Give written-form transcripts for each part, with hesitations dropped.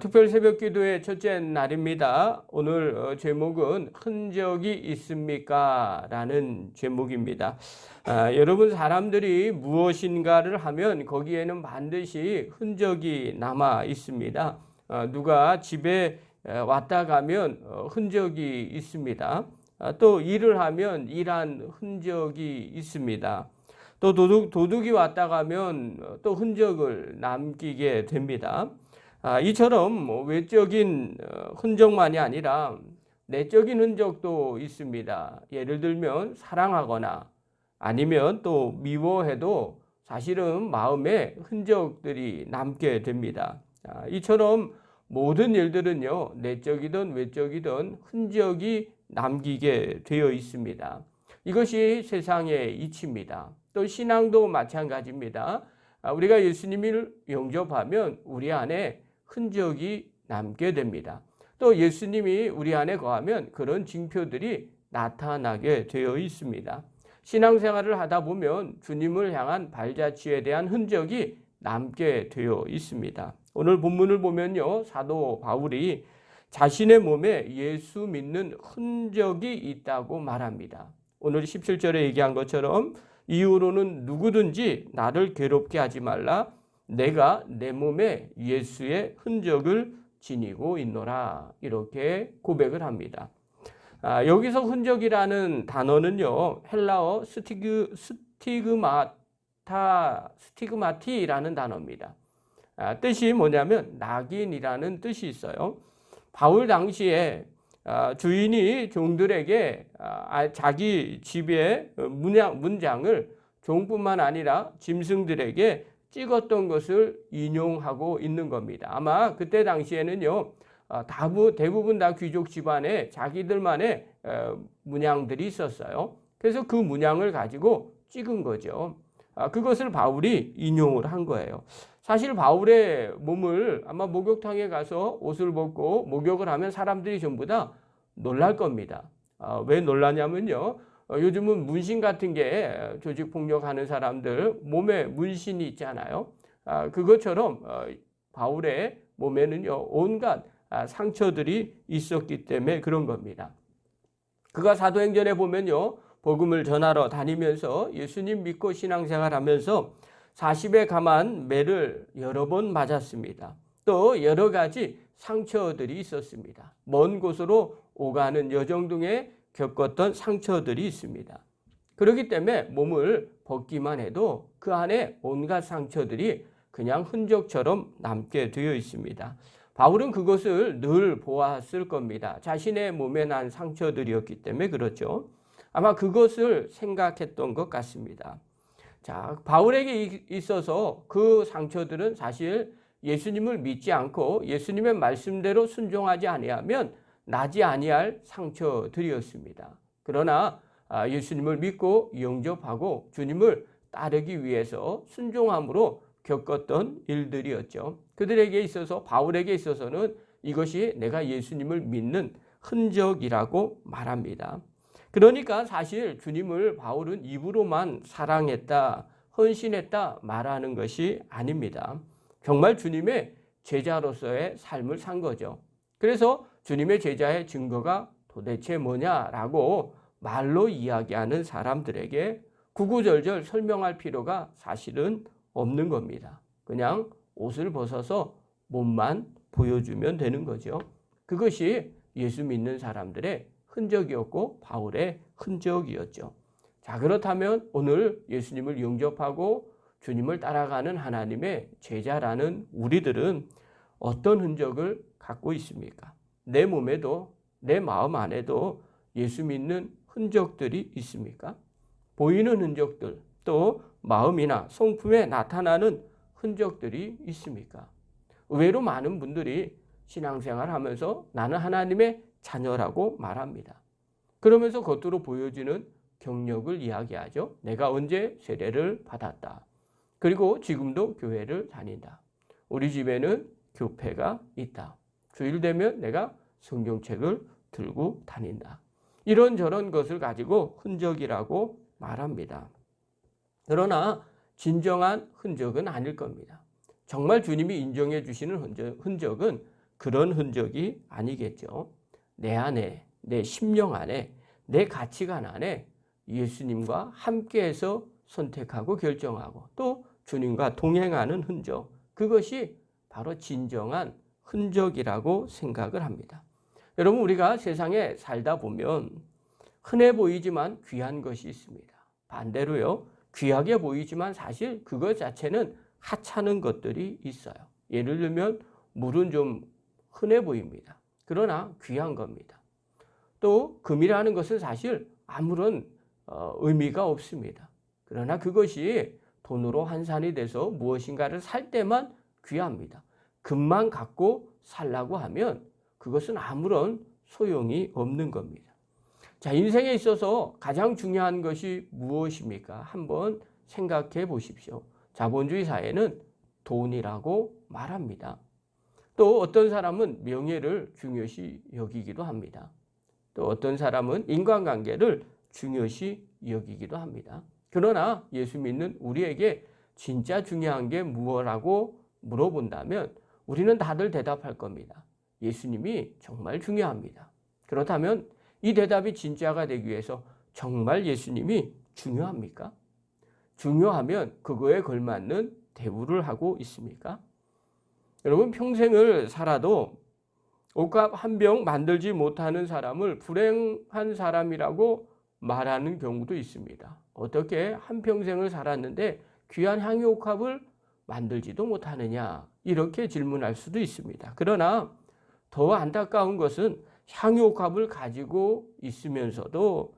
특별 새벽 기도의 첫째 날입니다. 오늘 제목은 흔적이 있습니까? 라는 제목입니다. 여러분, 사람들이 무엇인가를 하면 거기에는 반드시 흔적이 남아 있습니다. 누가 집에 왔다 가면 흔적이 있습니다. 또 일을 하면 일한 흔적이 있습니다. 또 도둑이 왔다 가면 또 흔적을 남기게 됩니다. 이처럼 외적인 흔적만이 아니라 내적인 흔적도 있습니다. 예를 들면 사랑하거나 아니면 또 미워해도 사실은 마음에 흔적들이 남게 됩니다. 이처럼 모든 일들은요, 내적이든 외적이든 흔적이 남기게 되어 있습니다. 이것이 세상의 이치입니다. 또 신앙도 마찬가지입니다. 우리가 예수님을 영접하면 우리 안에 흔적이 남게 됩니다. 또 예수님이 우리 안에 거하면 그런 징표들이 나타나게 되어 있습니다. 신앙생활을 하다 보면 주님을 향한 발자취에 대한 흔적이 남게 되어 있습니다. 오늘 본문을 보면요, 사도 바울이 자신의 몸에 예수 믿는 흔적이 있다고 말합니다. 오늘 17절에 얘기한 것처럼 이후로는 누구든지 나를 괴롭게 하지 말라. 내가 내 몸에 예수의 흔적을 지니고 있노라. 이렇게 고백을 합니다. 여기서 흔적이라는 단어는요, 헬라어 스티그마티라는 단어입니다. 뜻이 뭐냐면 낙인이라는 뜻이 있어요. 바울 당시에 주인이 종들에게 자기 집의 문장을 종뿐만 아니라 짐승들에게 찍었던 것을 인용하고 있는 겁니다. 아마 그때 당시에는요, 대부분 다 귀족 집안에 자기들만의 문양들이 있었어요. 그래서 그 문양을 가지고 찍은 거죠. 그것을 바울이 인용을 한 거예요. 사실 바울의 몸을 아마 목욕탕에 가서 옷을 벗고 목욕을 하면 사람들이 전부 다 놀랄 겁니다. 왜 놀라냐면요, 요즘은 문신 같은 게 조직폭력하는 사람들 몸에 문신이 있잖아요. 그것처럼 바울의 몸에는요, 온갖 상처들이 있었기 때문에 그런 겁니다. 그가 사도행전에 보면요, 복음을 전하러 다니면서 예수님 믿고 신앙생활하면서 40에 감한 매를 여러 번 맞았습니다. 또 여러 가지 상처들이 있었습니다. 먼 곳으로 오가는 여정 중에 겪었던 상처들이 있습니다. 그렇기 때문에 몸을 벗기만 해도 그 안에 온갖 상처들이 그냥 흔적처럼 남게 되어 있습니다. 바울은 그것을 늘 보았을 겁니다. 자신의 몸에 난 상처들이었기 때문에 그렇죠. 아마 그것을 생각했던 것 같습니다. 자, 바울에게 있어서 그 상처들은 사실 예수님을 믿지 않고 예수님의 말씀대로 순종하지 아니하면 나지 아니할 상처들이었습니다. 그러나 예수님을 믿고 영접하고 주님을 따르기 위해서 순종함으로 겪었던 일들이었죠. 그들에게 있어서, 바울에게 있어서는 이것이 내가 예수님을 믿는 흔적이라고 말합니다. 그러니까 사실 주님을 바울은 입으로만 사랑했다, 헌신했다 말하는 것이 아닙니다. 정말 주님의 제자로서의 삶을 산 거죠. 그래서 주님의 제자의 증거가 도대체 뭐냐라고 말로 이야기하는 사람들에게 구구절절 설명할 필요가 사실은 없는 겁니다. 그냥 옷을 벗어서 몸만 보여주면 되는 거죠. 그것이 예수 믿는 사람들의 흔적이었고 바울의 흔적이었죠. 자, 그렇다면 오늘 예수님을 영접하고 주님을 따라가는 하나님의 제자라는 우리들은 어떤 흔적을 갖고 있습니까? 내 몸에도 내 마음 안에도 예수 믿는 흔적들이 있습니까? 보이는 흔적들, 또 마음이나 성품에 나타나는 흔적들이 있습니까? 의외로 많은 분들이 신앙생활 하면서 나는 하나님의 자녀라고 말합니다. 그러면서 겉으로 보여지는 경력을 이야기하죠. 내가 언제 세례를 받았다. 그리고 지금도 교회를 다닌다. 우리 집에는 교패가 있다. 주일 되면 내가 성경책을 들고 다닌다. 이런저런 것을 가지고 흔적이라고 말합니다. 그러나 진정한 흔적은 아닐 겁니다. 정말 주님이 인정해 주시는 흔적은 그런 흔적이 아니겠죠. 내 안에, 내 심령 안에, 내 가치관 안에 예수님과 함께해서 선택하고 결정하고 또 주님과 동행하는 흔적, 그것이 바로 진정한 흔적이라고 생각을 합니다. 여러분, 우리가 세상에 살다 보면 흔해 보이지만 귀한 것이 있습니다. 반대로요, 귀하게 보이지만 사실 그것 자체는 하찮은 것들이 있어요. 예를 들면 물은 좀 흔해 보입니다. 그러나 귀한 겁니다. 또 금이라는 것은 사실 아무런 의미가 없습니다. 그러나 그것이 돈으로 환산이 돼서 무엇인가를 살 때만 귀합니다. 금만 갖고 살라고 하면 그것은 아무런 소용이 없는 겁니다. 자, 인생에 있어서 가장 중요한 것이 무엇입니까? 한번 생각해 보십시오. 자본주의 사회는 돈이라고 말합니다. 또 어떤 사람은 명예를 중요시 여기기도 합니다. 또 어떤 사람은 인간관계를 중요시 여기기도 합니다. 그러나 예수 믿는 우리에게 진짜 중요한 게 무엇이라고 물어본다면 우리는 다들 대답할 겁니다. 예수님이 정말 중요합니다. 그렇다면 이 대답이 진짜가 되기 위해서 정말 예수님이 중요합니까? 중요하면 그거에 걸맞는 대우를 하고 있습니까? 여러분, 평생을 살아도 옷값 한 병 만들지 못하는 사람을 불행한 사람이라고 말하는 경우도 있습니다. 어떻게 한평생을 살았는데 귀한 향유옥합을 만들지도 못하느냐, 이렇게 질문할 수도 있습니다. 그러나 더 안타까운 것은 향유옥합을 가지고 있으면서도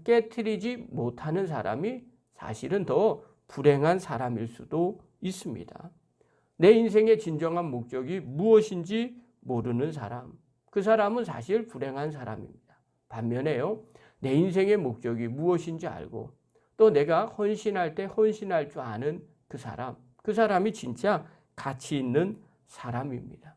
깨트리지 못하는 사람이 사실은 더 불행한 사람일 수도 있습니다. 내 인생의 진정한 목적이 무엇인지 모르는 사람, 그 사람은 사실 불행한 사람입니다. 반면에요, 내 인생의 목적이 무엇인지 알고 또 내가 헌신할 때 헌신할 줄 아는 그 사람이 진짜 가치 있는 사람입니다.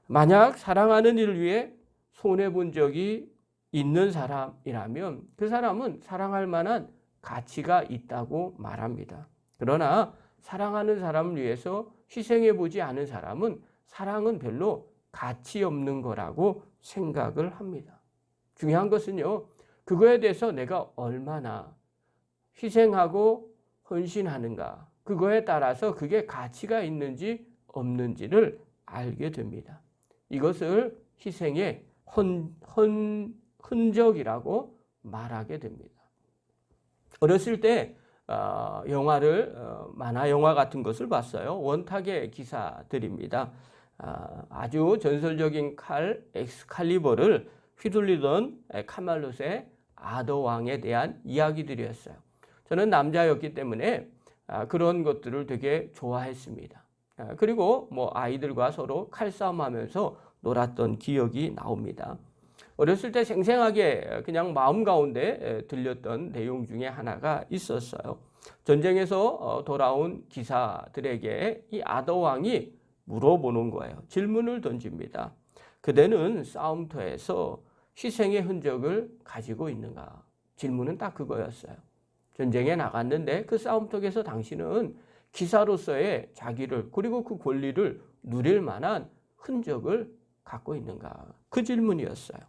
만약 사랑하는 일을 위해 손해본 적이 있는 사람이라면 그 사람은 사랑할 만한 가치가 있다고 말합니다. 그러나 사랑하는 사람을 위해서 희생해보지 않은 사람은 사랑은 별로 가치 없는 거라고 생각을 합니다. 중요한 것은요, 그거에 대해서 내가 얼마나 희생하고 헌신하는가, 그거에 따라서 그게 가치가 있는지 없는지를 알게 됩니다. 이것을 희생의 흔적이라고 말하게 됩니다. 어렸을 때 만화 영화 같은 것을 봤어요. 원탁의 기사들입니다. 아주 전설적인 칼 엑스칼리버를 휘둘리던 카말롯의 아더왕에 대한 이야기들이었어요. 저는 남자였기 때문에 그런 것들을 되게 좋아했습니다. 그리고 아이들과 서로 칼싸움하면서 놀았던 기억이 나옵니다. 어렸을 때 생생하게 그냥 마음 가운데 들렸던 내용 중에 하나가 있었어요. 전쟁에서 돌아온 기사들에게 이 아더왕이 물어보는 거예요. 질문을 던집니다. 그대는 싸움터에서 희생의 흔적을 가지고 있는가? 질문은 딱 그거였어요. 전쟁에 나갔는데 그 싸움터에서 당신은 기사로서의 자기를 그리고 그 권리를 누릴 만한 흔적을 갖고 있는가? 그 질문이었어요.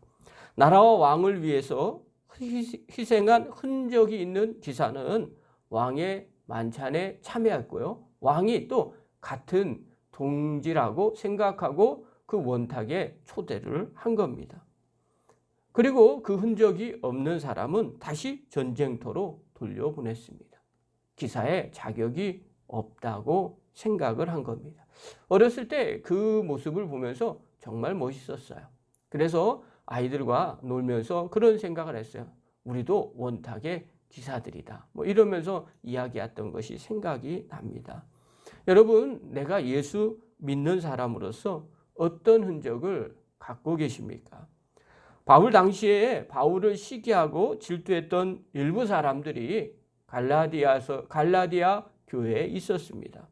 나라와 왕을 위해서 희생한 흔적이 있는 기사는 왕의 만찬에 참여했고요. 왕이 또 같은 동지라고 생각하고 그 원탁에 초대를 한 겁니다. 그리고 그 흔적이 없는 사람은 다시 전쟁터로 돌려보냈습니다. 기사의 자격이 없다고 생각을 한 겁니다. 어렸을 때 그 모습을 보면서 정말 멋있었어요. 그래서 아이들과 놀면서 그런 생각을 했어요. 우리도 원탁의 기사들이다. 이러면서 이야기했던 것이 생각이 납니다. 여러분, 내가 예수 믿는 사람으로서 어떤 흔적을 갖고 계십니까? 바울 당시에 바울을 시기하고 질투했던 일부 사람들이 갈라디아 교회에 있었습니다.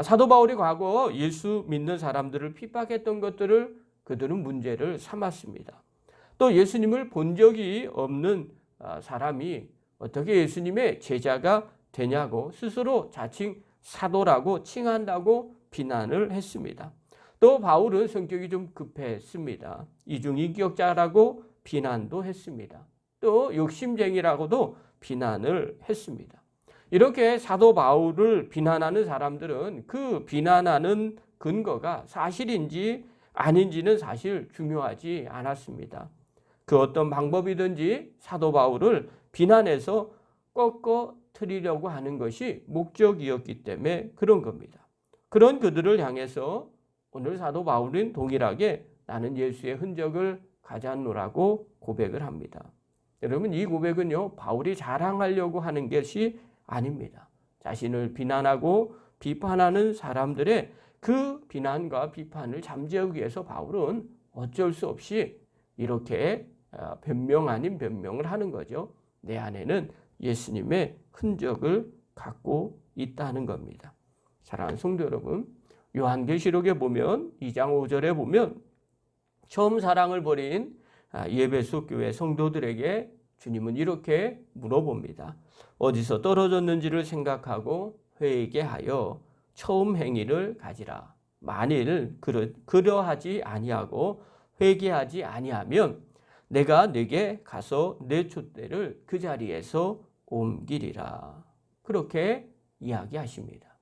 사도 바울이 과거 예수 믿는 사람들을 핍박했던 것들을 그들은 문제를 삼았습니다. 또 예수님을 본 적이 없는 사람이 어떻게 예수님의 제자가 되냐고 스스로 자칭 사도라고 칭한다고 비난을 했습니다. 또 바울은 성격이 좀 급했습니다. 이중인격자라고 비난도 했습니다. 또 욕심쟁이라고도 비난을 했습니다. 이렇게 사도 바울을 비난하는 사람들은 그 비난하는 근거가 사실인지 아닌지는 사실 중요하지 않았습니다. 그 어떤 방법이든지 사도 바울을 비난해서 꺾어뜨리려고 하는 것이 목적이었기 때문에 그런 겁니다. 그런 그들을 향해서 오늘 사도 바울은 동일하게 나는 예수의 흔적을 가졌노라고 고백을 합니다. 여러분, 이 고백은요, 바울이 자랑하려고 하는 것이 아닙니다. 자신을 비난하고 비판하는 사람들의 그 비난과 비판을 잠재우기 위해서 바울은 어쩔 수 없이 이렇게 변명 아닌 변명을 하는 거죠. 내 안에는 예수님의 흔적을 갖고 있다는 겁니다. 사랑하는 성도 여러분, 요한계시록에 보면 2장 5절에 보면 처음 사랑을 버린 예배소 교회 성도들에게 주님은 이렇게 물어봅니다. 어디서 떨어졌는지를 생각하고 회개하여 처음 행위를 가지라. 만일 그러하지 아니하고 회개하지 아니하면 내가 네게 가서 내 촛대를 그 자리에서 옮기리라. 그렇게 이야기하십니다.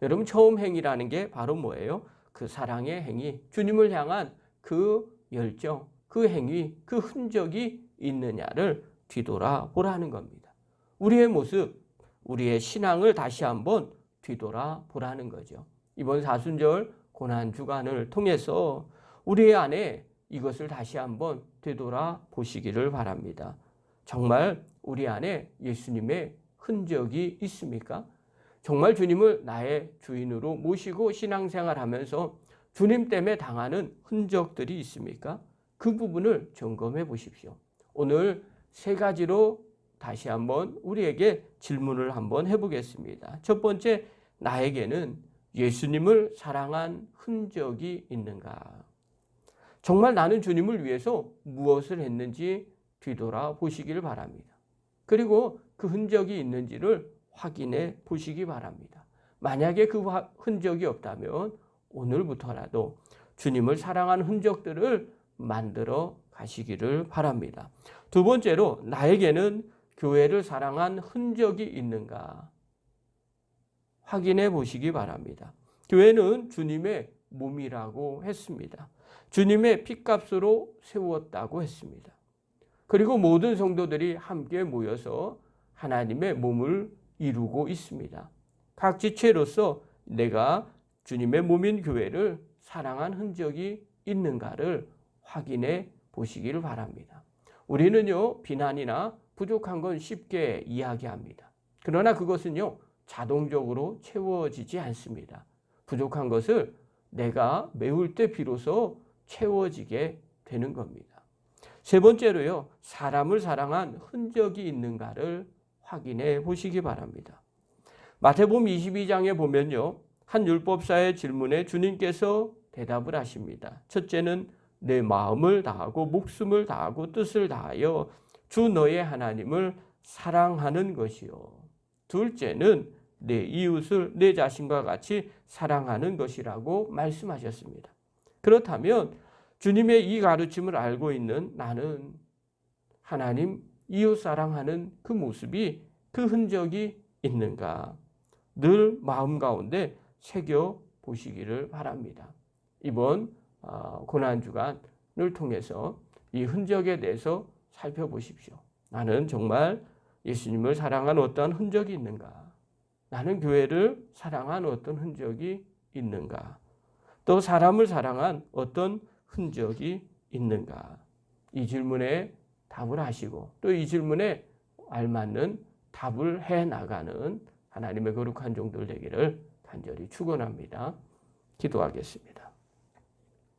여러분, 처음 행위라는 게 바로 뭐예요? 그 사랑의 행위, 주님을 향한 그 열정, 그 행위, 그 흔적이 있느냐를 뒤돌아보라는 겁니다. 우리의 모습, 우리의 신앙을 다시 한번 뒤돌아보라는 거죠. 이번 사순절 고난주간을 통해서 우리 안에 이것을 다시 한번 되돌아보시기를 바랍니다. 정말 우리 안에 예수님의 흔적이 있습니까? 정말 주님을 나의 주인으로 모시고 신앙생활하면서 주님 때문에 당하는 흔적들이 있습니까? 그 부분을 점검해 보십시오. 오늘 세 가지로 다시 한번 우리에게 질문을 한번 해보겠습니다. 첫 번째, 나에게는 예수님을 사랑한 흔적이 있는가? 정말 나는 주님을 위해서 무엇을 했는지 뒤돌아보시기를 바랍니다. 그리고 그 흔적이 있는지를 확인해 보시기 바랍니다. 만약에 그 흔적이 없다면 오늘부터라도 주님을 사랑하는 흔적들을 만들어 가시기를 바랍니다. 두 번째로, 나에게는 교회를 사랑한 흔적이 있는가 확인해 보시기 바랍니다. 교회는 주님의 몸이라고 했습니다. 주님의 피값으로 세웠다고 했습니다. 그리고 모든 성도들이 함께 모여서 하나님의 몸을 이루고 있습니다. 각 지체로서 내가 주님의 몸인 교회를 사랑한 흔적이 있는가를 확인해 보시기를 바랍니다. 우리는요, 비난이나 부족한 건 쉽게 이야기합니다. 그러나 그것은요, 자동적으로 채워지지 않습니다. 부족한 것을 내가 메울 때 비로소 채워지게 되는 겁니다. 세 번째로요, 사람을 사랑한 흔적이 있는가를 확인해 보시기 바랍니다. 마태복음 22장에 보면요, 한 율법사의 질문에 주님께서 대답을 하십니다. 첫째는 내 마음을 다하고 목숨을 다하고 뜻을 다하여 주 너의 하나님을 사랑하는 것이요. 둘째는 내 이웃을 내 자신과 같이 사랑하는 것이라고 말씀하셨습니다. 그렇다면 주님의 이 가르침을 알고 있는 나는 하나님 이웃 사랑하는 그 모습이, 그 흔적이 있는가 늘 마음 가운데 새겨 보시기를 바랍니다. 이번 고난주간을 통해서 이 흔적에 대해서 살펴보십시오. 나는 정말 예수님을 사랑한 어떤 흔적이 있는가? 나는 교회를 사랑한 어떤 흔적이 있는가? 또 사람을 사랑한 어떤 흔적이 있는가? 이 질문에 답을 하시고 또 이 질문에 알맞는 답을 해 나가는 하나님의 거룩한 종들 되기를 간절히 축원합니다. 기도하겠습니다.